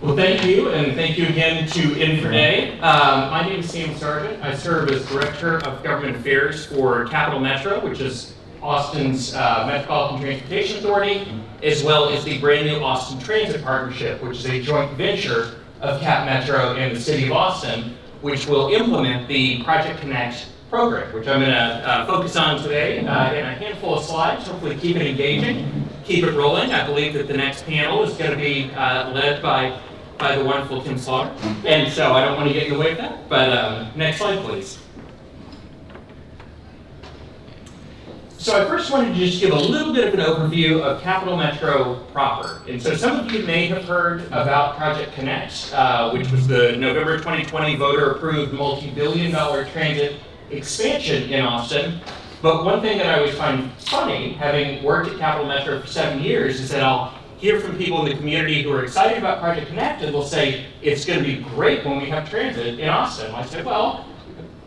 Well, thank you, and thank you again to Infraday. My name is Sargent. I serve as Director of Government Affairs for Capital Metro, which is Austin's Metropolitan Transportation Authority, as well as the brand new Austin Transit Partnership, which is a joint venture of Cap Metro and the City of Austin, which will implement the Project Connect program, which I'm going to focus on today in a handful of slides, hopefully keep it engaging, keep it rolling. I believe that the next panel is going to be led by the wonderful Tim Slaughter, and so I don't want to get in the way of that, but next slide, please. So I first wanted to just give a little bit of an overview of Capital Metro proper. And so some of you may have heard about Project Connect, which was the November 2020 voter-approved multi-billion-dollar transit expansion in Austin. But one thing that I always find funny, having worked at Capital Metro for 7 years, is that I'll hear from people in the community who are excited about Project Connect, and they'll say, it's going to be great when we have transit in Austin. I said, well,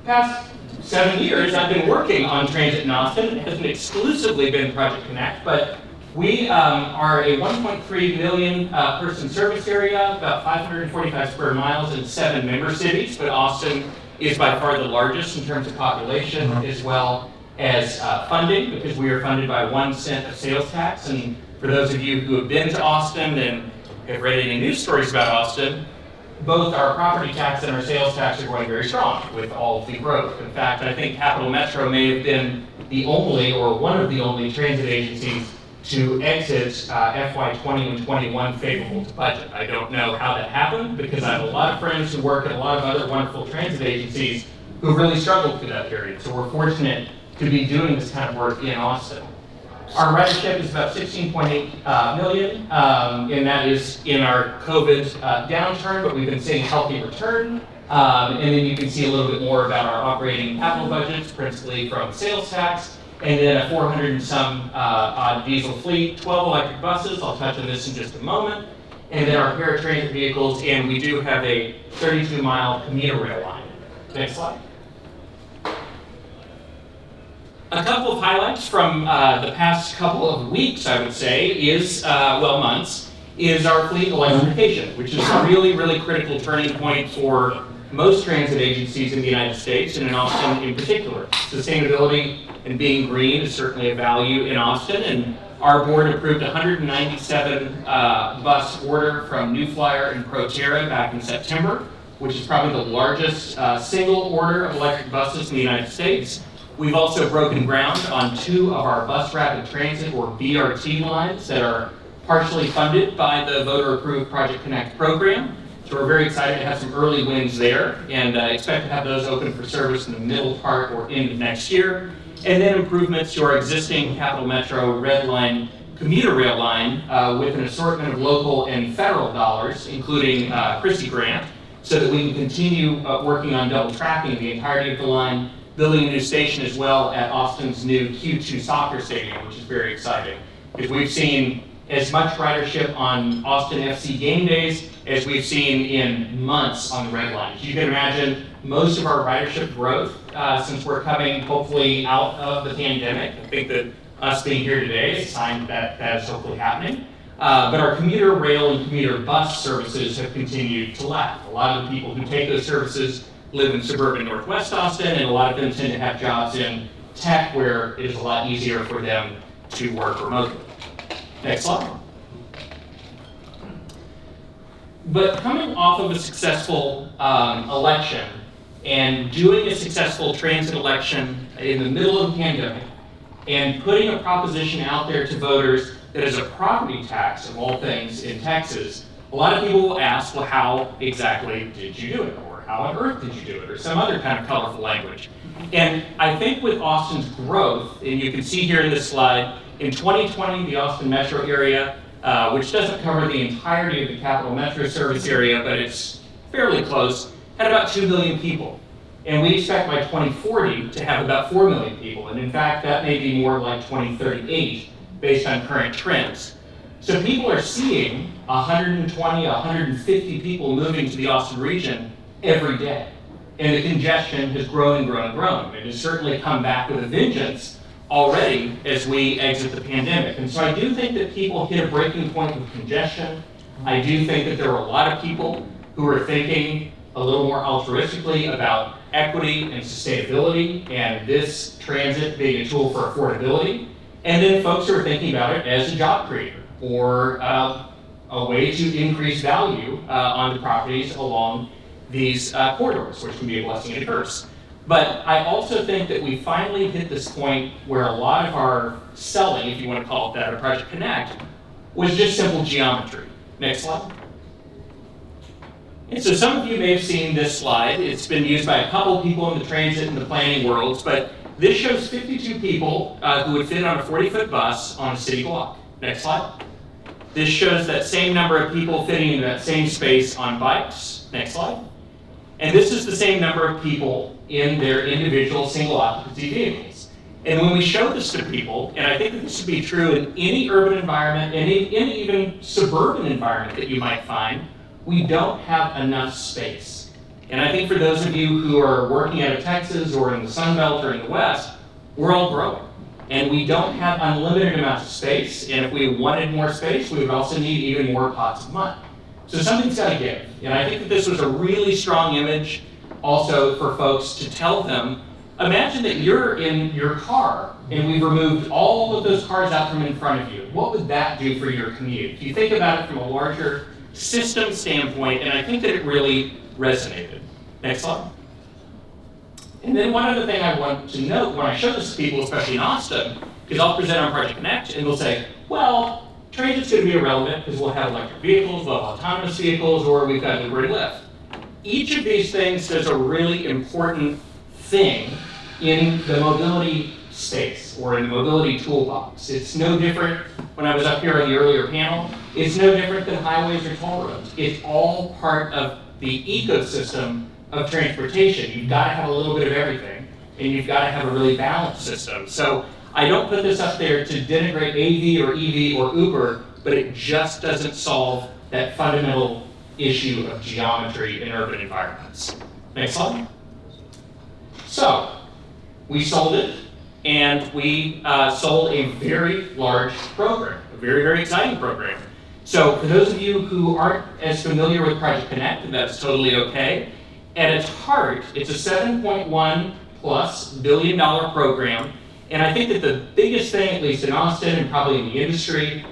past 7 years I've been working on transit in Austin. It hasn't exclusively been Project Connect, but we are a 1.3 million person service area, about 545 square miles in 7 member cities, but Austin is by far the largest in terms of population as well as funding, because we are funded by 1 cent of sales tax. And for those of you who have been to Austin and have read any news stories about Austin, both our property tax and our sales tax are going very strong with all of the growth. In fact, I think Capital Metro may have been the only or one of the only transit agencies to exit FY20 and 21 favorable to budget. I don't know how that happened, because I have a lot of friends who work at a lot of other wonderful transit agencies who really struggled through that period. So we're fortunate to be doing this kind of work in Austin. Our ridership is about 16.8 million, and that is in our COVID downturn, but we've been seeing healthy return. And then you can see a little bit more about our operating capital budgets, principally from sales tax, and then a 400 and some odd diesel fleet, 12 electric buses, I'll touch on this in just a moment, and then our paratransit vehicles, and we do have a 32-mile commuter rail line. Next slide. A couple of highlights from the past couple of weeks, I would say, is, months, is our fleet electrification, which is a really, really critical turning point for most transit agencies in the United States, and in Austin in particular. Sustainability and being green is certainly a value in Austin, and our board approved a 197 bus order from New Flyer and Proterra back in September, which is probably the largest single order of electric buses in the United States. We've also broken ground on 2 of our bus rapid transit, or BRT lines, that are partially funded by the voter-approved Project Connect program. So we're very excited to have some early wins there, and expect to have those open for service in the middle part or end of next year. And then improvements to our existing Capital Metro Red Line commuter rail line with an assortment of local and federal dollars, including Christie Grant, so that we can continue working on double tracking the entirety of the line, building a new station as well at Austin's new Q2 soccer stadium, which is very exciting. Because we've seen as much ridership on Austin FC game days as we've seen in months on the Red Line. As you can imagine, most of our ridership growth, since we're coming hopefully out of the pandemic, I think that us being here today is a sign that that is hopefully happening. But our commuter rail and commuter bus services have continued to lag. A lot of the people who take those services live in suburban Northwest Austin, and a lot of them tend to have jobs in tech where it is a lot easier for them to work remotely. Next slide. But coming off of a successful election and doing a successful transit election in the middle of the pandemic and putting a proposition out there to voters that is a property tax of all things in Texas, a lot of people will ask, well, how exactly did you do it? How on earth did you do it? Or some other kind of colorful language. And I think with Austin's growth, and you can see here in this slide, in 2020, the Austin metro area, which doesn't cover the entirety of the Capital Metro service area, but it's fairly close, had about 2 million people. And we expect by 2040 to have about 4 million people. And in fact, that may be more like 2038 based on current trends. So people are seeing 120, 150 people moving to the Austin region every day. And the congestion has grown and grown and grown. It has certainly come back with a vengeance already as we exit the pandemic. And so I do think that people hit a breaking point with congestion. I do think that there are a lot of people who are thinking a little more altruistically about equity and sustainability and this transit being a tool for affordability. And then folks who are thinking about it as a job creator or a way to increase value on the properties along these corridors, which can be a blessing and a curse. But I also think that we finally hit this point where a lot of our selling, if you want to call it that, at Project Connect, was just simple geometry. Next slide. And so some of you may have seen this slide. It's been used by a couple people in the transit and the planning worlds, but this shows 52 people who would fit on a 40-foot bus on a city block. Next slide. This shows that same number of people fitting in that same space on bikes. Next slide. And this is the same number of people in their individual single occupancy vehicles. And when we show this to people, and I think that this would be true in any urban environment, any even suburban environment that you might find, we don't have enough space. And I think for those of you who are working out of Texas or in the Sun Belt or in the West, we're all growing. And we don't have unlimited amounts of space. And if we wanted more space, we would also need even more pots of money. So something's got to give. And I think that this was a really strong image also for folks to tell them, imagine that you're in your car and we've removed all of those cars out from in front of you. What would that do for your commute? You think about it from a larger system standpoint, and I think that it really resonated. Next slide. And then one other thing I want to note when I show this to people, especially in Austin, is I'll present on Project Connect and they'll say, well, transit's going to be irrelevant because we'll have electric vehicles, we'll have autonomous vehicles, or we've got Uber and Lyft. Each of these things does a really important thing in the mobility space or in the mobility toolbox. It's no different, when I was up here on the earlier panel, it's no different than highways or toll roads. It's all part of the ecosystem of transportation. You've got to have a little bit of everything, and you've got to have a really balanced system. So I don't put this up there to denigrate AV or EV or Uber, but it just doesn't solve that fundamental issue of geometry in urban environments. Next slide. So we sold it, and we sold a very large program, a very, very exciting program. So for those of you who aren't as familiar with Project Connect, and that's totally okay, at its heart, it's a $7.1+ billion program. And I think that the biggest thing, at least in Austin and probably in the industry,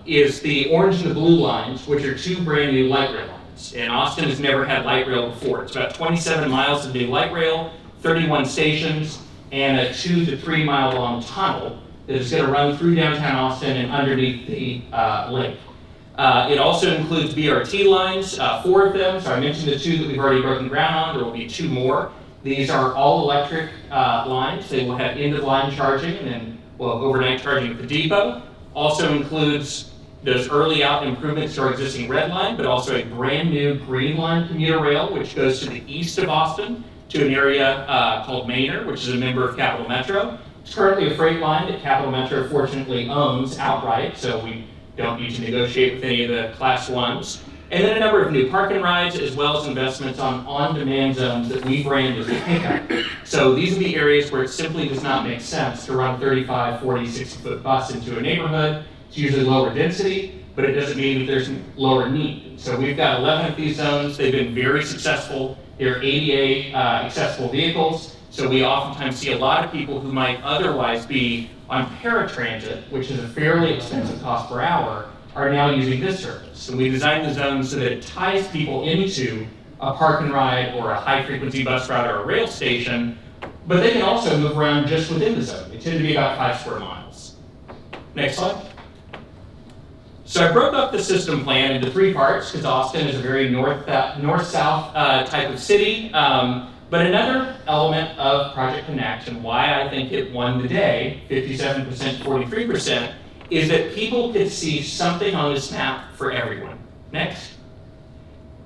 is the orange and the blue lines, which are two brand new light rail lines. And Austin has never had light rail before. It's about 27 miles of new light rail, 31 stations, and a 2 to 3 mile long tunnel that is going to run through downtown Austin and underneath the lake. It also includes BRT lines, 4 of them. So I mentioned the 2 that we've already broken ground on. There will be 2 more. These are all electric lines. They will have end-of-line charging and then, overnight charging at the depot. Also includes those early out improvements to our existing red line, but also a brand new green line commuter rail, which goes to the east of Austin to an area called Manor, which is a member of Capital Metro. It's currently a freight line that Capital Metro fortunately owns outright, so we don't need to negotiate with any of the class 1s. And then a number of new park and rides, as well as investments on on-demand zones that we brand as a pickup. So these are the areas where it simply does not make sense to run 35, 40, 60-foot bus into a neighborhood. It's usually lower density, but it doesn't mean that there's lower need. So we've got 11 of these zones. They've been very successful. They're ADA accessible vehicles. So we oftentimes see a lot of people who might otherwise be on paratransit, which is a fairly expensive cost per hour, are now using this service. So we designed the zone so that it ties people into a park and ride or a high-frequency bus route or a rail station, but they can also move around just within the zone. They tend to be about 5 square miles. Next slide. So I broke up the system plan into 3 parts because Austin is a very north-south type of city. But another element of Project Connect and why I think it won the day, 57%, 43%, is that people could see something on this map for everyone. Next.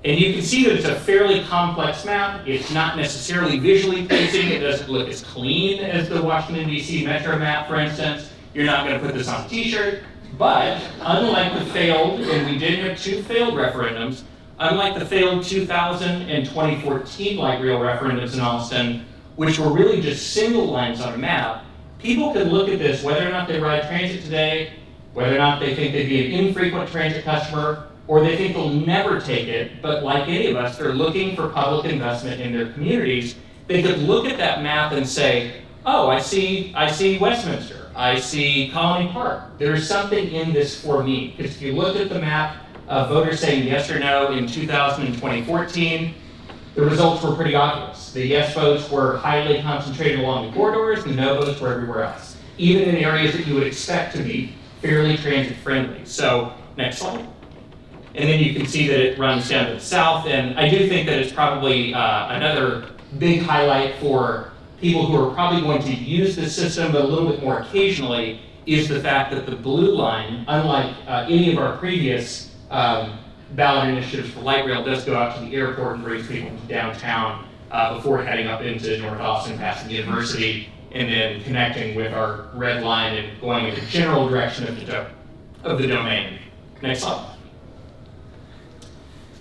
And you can see that it's a fairly complex map. It's not necessarily visually pleasing. It doesn't look as clean as the Washington, D.C. Metro map, for instance. You're not going to put this on a t-shirt. But unlike the failed, and we did have 2 failed referendums, unlike the failed 2000 and 2014 light rail referendums in Austin, which were really just single lines on a map, people could look at this, whether or not they ride transit today, whether or not they think they'd be an infrequent transit customer, or they think they'll never take it, but like any of us, they're looking for public investment in their communities. They could look at that map and say, oh, I see Westminster, I see Colony Park. There's something in this for me. Because if you look at the map of voters saying yes or no in 2000 and 2014, the results were pretty obvious. The yes votes were highly concentrated along the corridors, the no votes were everywhere else, even in areas that you would expect to be fairly transit friendly. So, next slide. And then you can see that it runs down to the south, and I do think that it's probably another big highlight for people who are probably going to use this system, but a little bit more occasionally, is the fact that the blue line, unlike any of our previous ballot initiatives for light rail, does go out to the airport and brings people to downtown before heading up into North Austin, passing the university, and then connecting with our red line and going in the general direction of the domain. Next slide.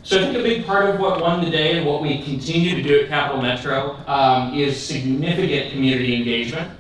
So I think a big part of what won the day and what we continue to do at Capital Metro is significant community engagement.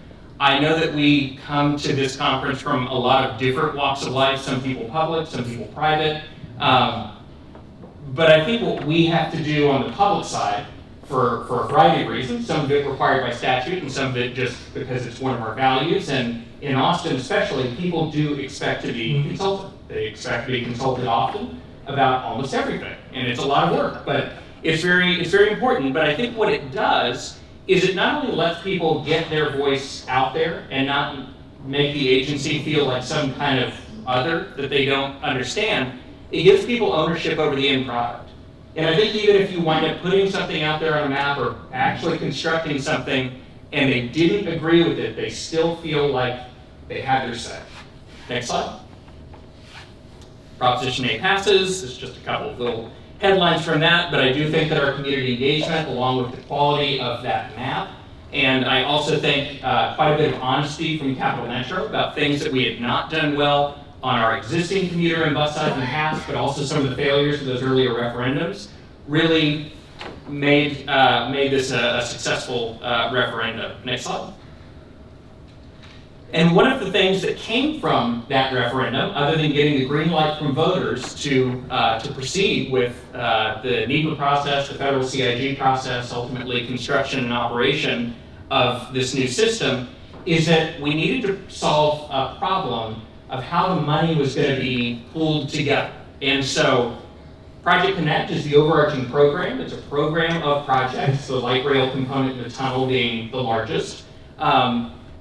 I know that we come to this conference from a lot of different walks of life, some people public, some people private. But I think what we have to do on the public side, for a variety of reasons, some of it required by statute and some of it just because it's one of our values, and in Austin especially, people do expect to be consulted. They expect to be consulted often about almost everything, and it's a lot of work, but it's very important. But I think what it does is it not only lets people get their voice out there and not make the agency feel like some kind of other that they don't understand, it gives people ownership over the end product. And I think even if you wind up putting something out there on a map or actually constructing something and they didn't agree with it, they still feel like they had their say. Next slide. Proposition 8 passes. There's just a couple of little headlines from that, but I do think that our community engagement, along with the quality of that map, and I also think quite a bit of honesty from Capital Metro about things that we had not done well on our existing commuter and bus side in the past, but also some of the failures of those earlier referendums, really made this a successful referendum. Next slide. And one of the things that came from that referendum, other than getting the green light from voters to proceed with the NEPA process, the federal CIG process, ultimately construction and operation of this new system, is that we needed to solve a problem of how the money was going to be pulled together. And so Project Connect is the overarching program. It's a program of projects, the light rail component and the tunnel being the largest.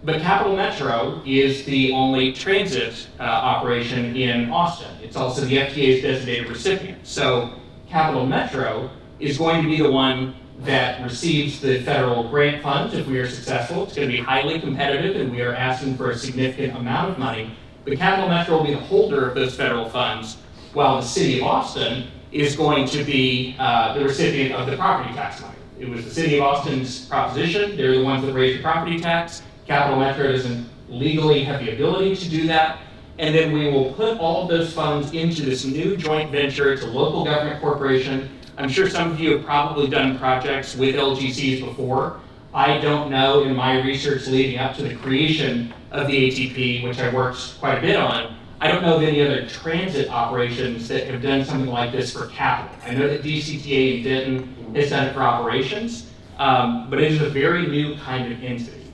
But Capital Metro is the only transit operation in Austin. It's also the FTA's designated recipient. So Capital Metro is going to be the one that receives the federal grant funds if we are successful. It's going to be highly competitive, and we are asking for a significant amount of money. But Capital Metro will be the holder of those federal funds, while the city of Austin is going to be the recipient of the property tax money. It was the city of Austin's proposition. They're the ones that raised the property tax. Capital Metro doesn't legally have the ability to do that. And then we will put all of those funds into this new joint venture. It's a local government corporation. I'm sure some of you have probably done projects with LGCs before. I don't know, in my research leading up to the creation of the ATP, which I worked quite a bit on, I don't know of any other transit operations that have done something like this for capital. I know that DCTA in Denton has done it for operations, but it is a very new kind of entity.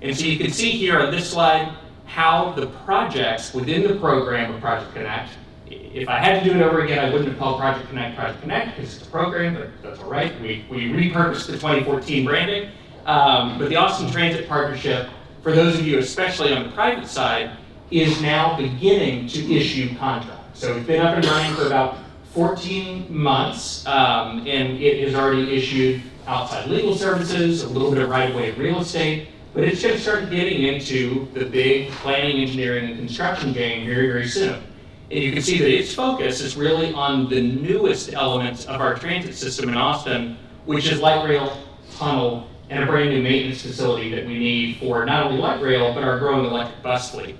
And so you can see here on this slide how the projects within the program of Project Connect, if I had to do it over again, I wouldn't have called Project Connect because it's a program, but that's all right. We repurposed the 2014 branding. But the Austin Transit Partnership, for those of you especially on the private side, is now beginning to issue contracts. So it's been up and running for about 14 months, and it has already issued outside legal services, a little bit of right-of-way real estate, but it's going to start getting into the big planning, engineering, and construction game very, very soon. And you can see that its focus is really on the newest elements of our transit system in Austin, which is light rail, tunnel, and a brand new maintenance facility that we need for not only light rail, but our growing electric bus fleet.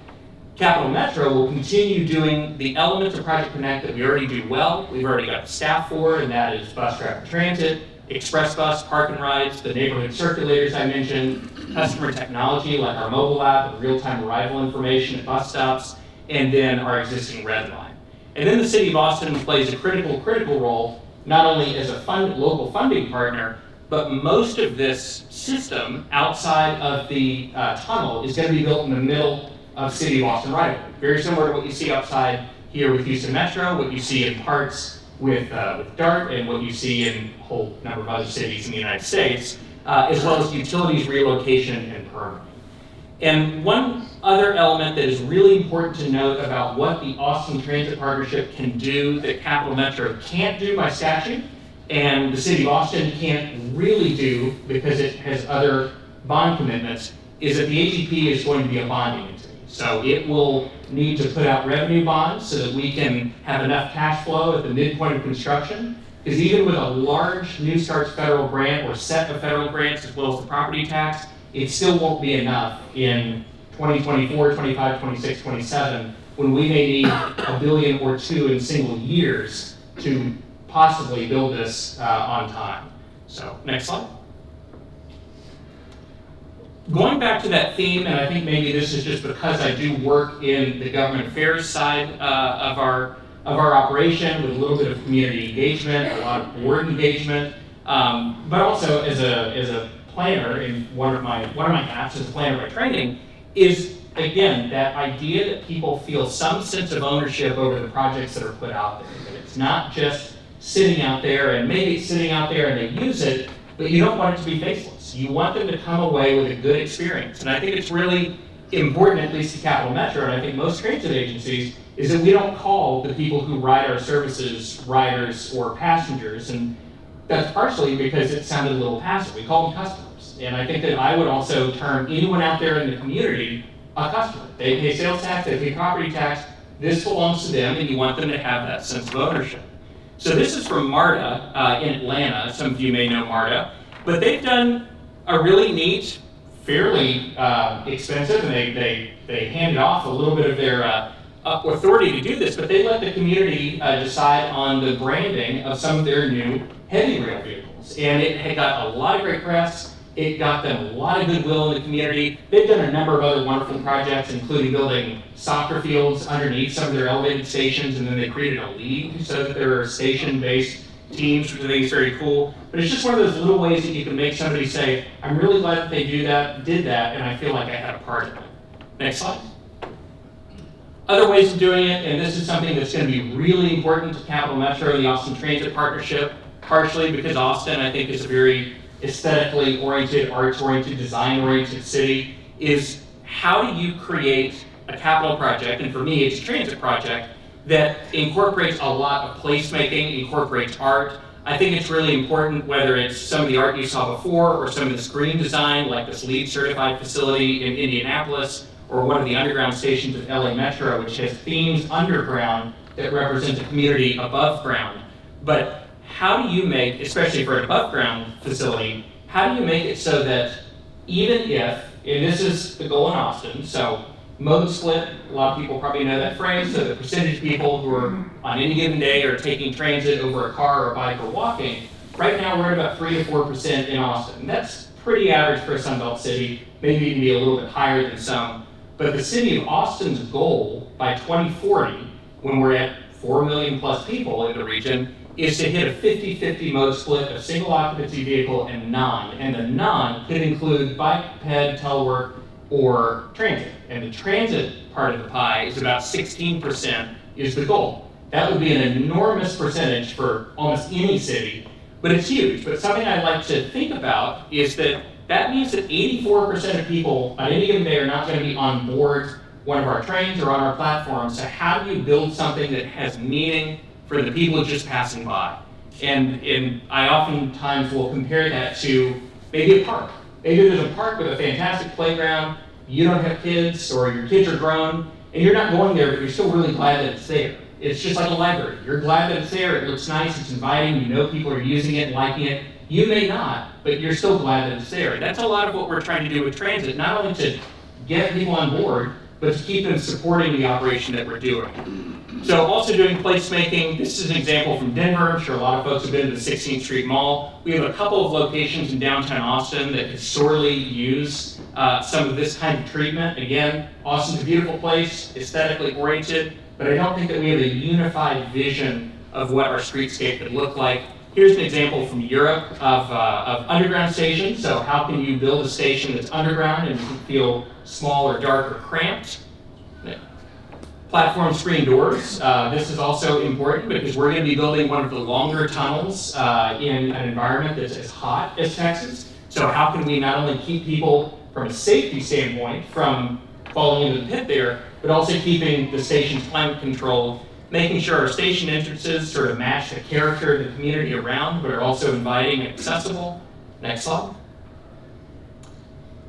Capital Metro will continue doing the elements of Project Connect that we already do well. We've already got the staff for, and that is bus rapid transit, express bus, park and rides, the neighborhood circulators I mentioned, customer technology like our mobile app and real-time arrival information at bus stops, and then our existing red line. And then the City of Austin plays a critical role, not only as a local funding partner, but most of this system outside of the tunnel is going to be built in the middle of City of Austin right-of-way. Very similar to what you see outside here with Houston Metro, what you see in parts with DART, and what you see in a whole number of other cities in the United States, as well as utilities relocation and permitting. And one other element that is really important to note about what the Austin Transit Partnership can do that Capital Metro can't do by statute, and the City of Austin can't really do because it has other bond commitments, is that the ATP is going to be a bonding entity. So it will need to put out revenue bonds so that we can have enough cash flow at the midpoint of construction. Because even with a large New Starts federal grant or set of federal grants as well as the property tax, it still won't be enough in 2024, 25, 26, 27, when we may need $1 billion or $2 billion in single years to possibly build this on time. So, next slide. Going back to that theme, and I think maybe this is just because I do work in the government affairs side of our operation with a little bit of community engagement, a lot of board engagement, but also as a planner in one of my hats as a planner by training, is again that idea that people feel some sense of ownership over the projects that are put out there. That it's not just sitting out there, and maybe it's sitting out there and they use it, but you don't want it to be faceless. You want them to come away with a good experience. And I think it's really important, at least to Capital Metro, and I think most transit agencies, is that we don't call the people who ride our services riders or passengers, and that's partially because it sounded a little passive. We call them customers. And I think that I would also term anyone out there in the community a customer. They pay sales tax, they pay property tax, this belongs to them, and you want them to have that sense of ownership. So this is from MARTA in Atlanta. Some of you may know MARTA, but they've done a really neat, fairly expensive, and they handed off a little bit of their authority to do this, but they let the community decide on the branding of some of their new heavy rail vehicles. And it had got a lot of great press. It got them a lot of goodwill in the community. They've done a number of other wonderful projects, including building soccer fields underneath some of their elevated stations, and then they created a league so that there are station-based teams, which I think is very cool. But it's just one of those little ways that you can make somebody say, I'm really glad that they did that, and I feel like I had a part in it. Next slide. Other ways of doing it, and this is something that's going to be really important to Capital Metro, the Austin Transit Partnership, partially because Austin, I think, is a very aesthetically oriented, arts-oriented, design-oriented city, is how do you create a capital project, and for me, it's a transit project, that incorporates a lot of placemaking, incorporates art. I think it's really important, whether it's some of the art you saw before or some of this green design, like this LEED certified facility in Indianapolis, or one of the underground stations of LA Metro, which has themes underground that represent a community above ground. But how do you make, especially for an above ground facility, how do you make it so that even if, and this is the goal in Austin, so mode split, a lot of people probably know that phrase, so the percentage of people who are on any given day are taking transit over a car or a bike or walking, right now we're at about 3 to 4% in Austin. And that's pretty average for a Sunbelt city, maybe even be a little bit higher than some. But the city of Austin's goal by 2040, when we're at 4 million plus people in the region, is to hit a 50-50 mode split of single occupancy vehicle and non. And the non could include bike, ped, telework, or transit. And the transit part of the pie is about 16% is the goal. That would be an enormous percentage for almost any city, but it's huge. But something I'd like to think about is that means that 84% of people on any given day are not going to be on board one of our trains or on our platforms. So how do you build something that has meaning for the people just passing by? And I oftentimes will compare that to maybe a park. Maybe there's a park with a fantastic playground, you don't have kids, or your kids are grown, and you're not going there, but you're still really glad that it's there. It's just like a library. You're glad that it's there, it looks nice, it's inviting, you know people are using it and liking it. You may not, but you're still glad that it's there. That's a lot of what we're trying to do with transit, not only to get people on board, but to keep them supporting the operation that we're doing. So also doing placemaking, this is an example from Denver. I'm sure a lot of folks have been to the 16th Street Mall. We have a couple of locations in downtown Austin that could sorely use some of this kind of treatment. Again, Austin's a beautiful place, aesthetically oriented, but I don't think that we have a unified vision of what our streetscape could look like. Here's an example from Europe of underground stations. So how can you build a station that's underground and doesn't feel small or dark or cramped? Platform screen doors. This is also important because we're going to be building one of the longer tunnels in an environment that's as hot as Texas. So how can we not only keep people from a safety standpoint from falling into the pit there, but also keeping the station's climate controlled, making sure our station entrances sort of match the character of the community around, but are also inviting and accessible. Next slide.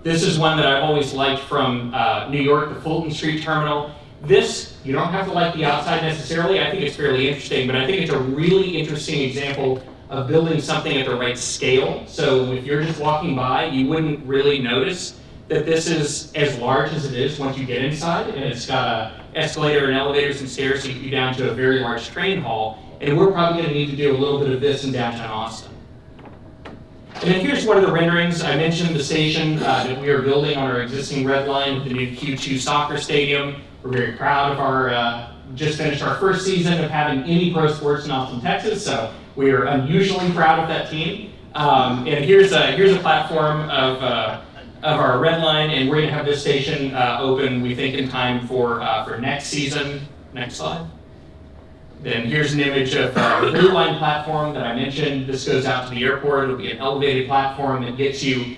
This is one that I've always liked from New York, the Fulton Street Terminal. This, you don't have to like the outside necessarily. I think it's fairly interesting, but I think it's a really interesting example of building something at the right scale. So if you're just walking by, you wouldn't really notice that this is as large as it is once you get inside, and it's got an escalator and elevators and stairs to get you down to a very large train hall, and we're probably going to need to do a little bit of this in downtown Austin. And then here's one of the renderings. I mentioned the station that we are building on our existing red line, the new Q2 soccer stadium. We're very proud of our, just finished our first season of having any pro sports in Austin, Texas, so we are unusually proud of that team. And here's a platform of our red line, and we're going to have this station open, we think, in time for next season. Next slide. Then here's an image of the blue line platform that I mentioned. This goes out to the airport. It'll be an elevated platform that gets you,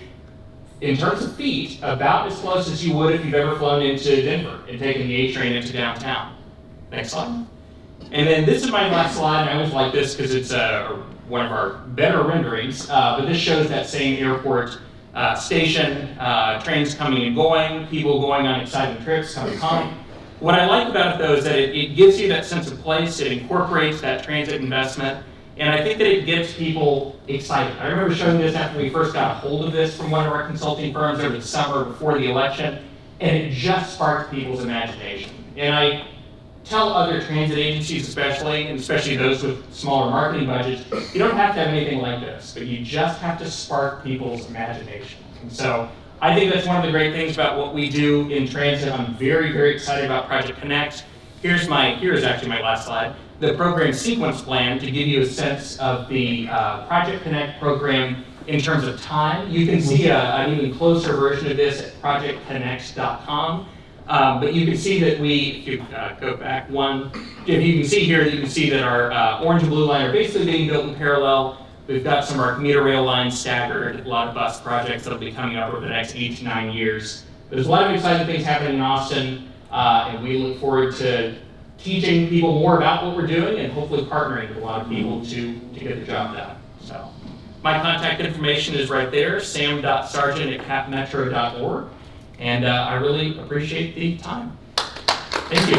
in terms of feet, about as close as you would if you've ever flown into Denver and taken the A train into downtown. Next slide. And then this is my last slide. I always like this because it's one of our better renderings, but this shows that same airport station, trains coming and going, people going on exciting trips, coming home. What I like about it, though, is that it gives you that sense of place. It incorporates that transit investment, and I think that it gets people excited. I remember showing this after we first got a hold of this from one of our consulting firms over the summer before the election, and it just sparked people's imagination. And I tell other transit agencies especially those with smaller marketing budgets, you don't have to have anything like this, but you just have to spark people's imagination. And so I think that's one of the great things about what we do in transit. I'm very, very excited about Project Connect. Here's actually my last slide. The program sequence plan to give you a sense of the Project Connect program in terms of time. You can see an even closer version of this at projectconnect.com. But you can see that if you go back one, if you can see here, you can see that our orange and blue line are basically being built in parallel. We've got some of our commuter rail lines staggered, a lot of bus projects that'll be coming up over the next 8 to 9 years. There's a lot of exciting things happening in Austin, and we look forward to teaching people more about what we're doing and hopefully partnering with a lot of people to get the job done. So my contact information is right there, sam.sargent@capmetro.org, and I really appreciate the time. Thank you.